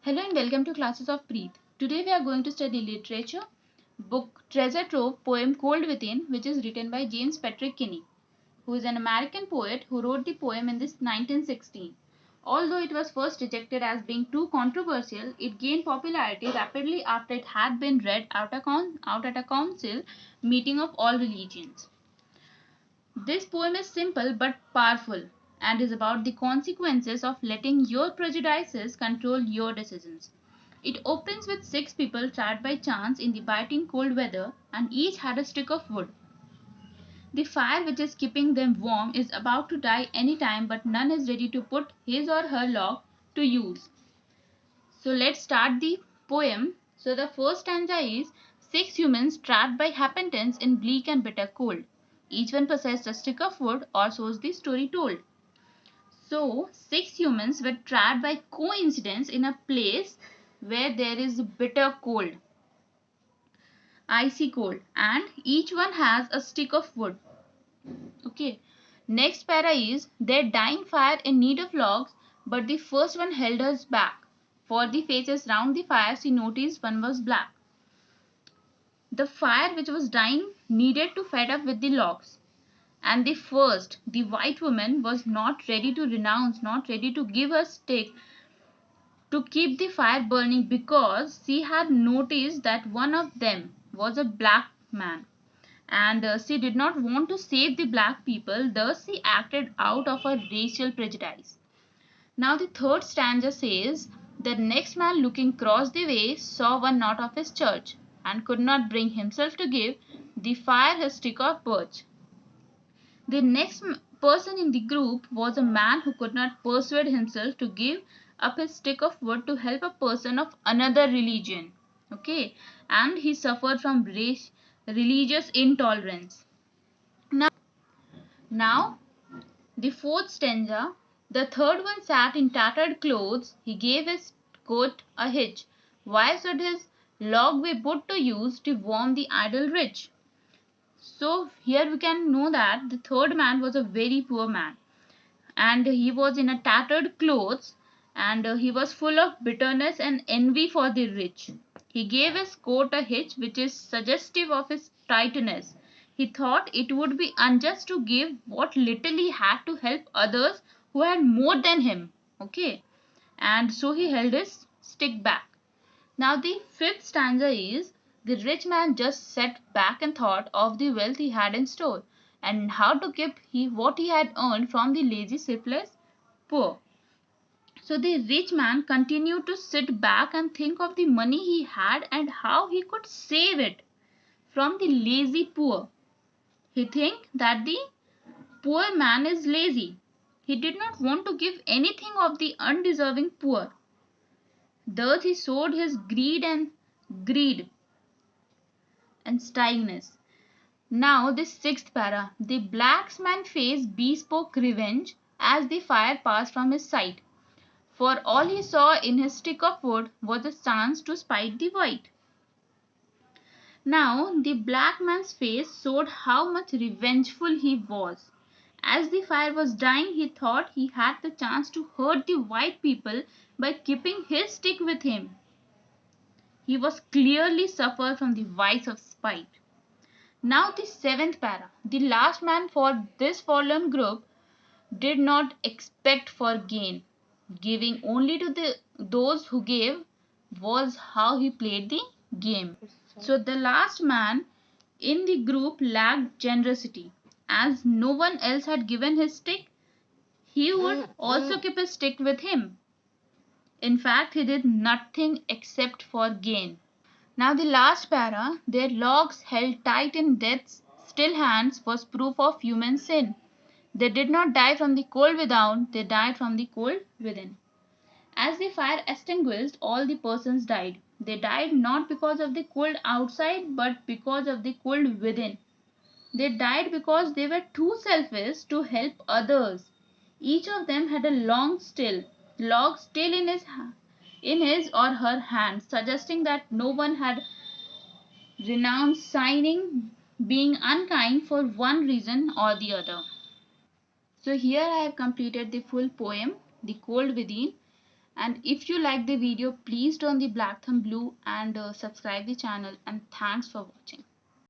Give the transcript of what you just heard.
Hello and welcome to Classes of Preet. Today we are going to study literature, book Treasure Trove, poem Cold Within, which is written by James Patrick Kinney, who is an American poet who wrote the poem in this 1916. Although it was first rejected as being too controversial, it gained popularity rapidly after it had been read out at a council meeting of all religions. This poem is simple but powerful and is about the consequences of letting your prejudices control your decisions. It opens with six people trapped by chance in the biting cold weather, and each had a stick of wood. The fire which is keeping them warm is about to die any time, but none is ready to put his or her log to use. So let's start the poem. So the first stanza is six humans trapped by happenstance in bleak and bitter cold. Each one possessed a stick of wood, or so's the story told. So six humans were trapped by coincidence in a place where there is bitter cold, icy cold, and each one has a stick of wood. Okay. Next para is their dying fire in need of logs, but the first one held us back. For the faces round the fire, she noticed one was black. The fire which was dying needed to fed up with the logs. And the first, the white woman, was not ready to renounce, not ready to give her stick to keep the fire burning because she had noticed that one of them was a black man. And she did not want to save the black people, thus, she acted out of her racial prejudice. Now, the third stanza says, the next man looking across the way saw one not of his church, and could not bring himself to give the fire his stick of birch. The next person in the group was a man who could not persuade himself to give up his stick of wood to help a person of another religion. Okay, and he suffered from religious intolerance. Now, the fourth stanza, the third one sat in tattered clothes, he gave his coat a hitch. Why should his log be put to use to warm the idle rich? So here we can know that the third man was a very poor man, and he was in a tattered clothes, and he was full of bitterness and envy for the rich. He gave his coat a hitch, which is suggestive of his tightness. He thought it would be unjust to give what little he had to help others who had more than him. Okay, and so he held his stick back. Now the fifth stanza is the rich man just sat back and thought of the wealth he had in store, and how to keep what he had earned from the lazy, shiftless poor. So the rich man continued to sit back and think of the money he had and how he could save it from the lazy poor. He think that the poor man is lazy. He did not want to give anything of the undeserving poor. Thus he showed his greed and styness. Now the sixth para. The black man's face bespoke revenge as the fire passed from his sight. For all he saw in his stick of wood was a chance to spite the white. Now the black man's face showed how much revengeful he was. As the fire was dying, he thought he had the chance to hurt the white people by keeping his stick with him. He was clearly suffered from the vice of spite. Now the seventh para. The last man for this fallen group did not expect for gain. Giving only to those who gave was how he played the game. So the last man in the group lacked generosity. As no one else had given his stick, he would also keep his stick with him. In fact, he did nothing except for gain. Now the last para, their logs held tight in death's still hands was proof of human sin. They did not die from the cold without, they died from the cold within. As the fire extinguished, all the persons died. They died not because of the cold outside, but because of the cold within. They died because they were too selfish to help others. Each of them had a log still in his or her hand, suggesting that no one had renounced signing being unkind for one reason or the other. So here I have completed the full poem, The Cold Within, And if you like the video, please turn the black thumb blue and subscribe the channel, and thanks for watching.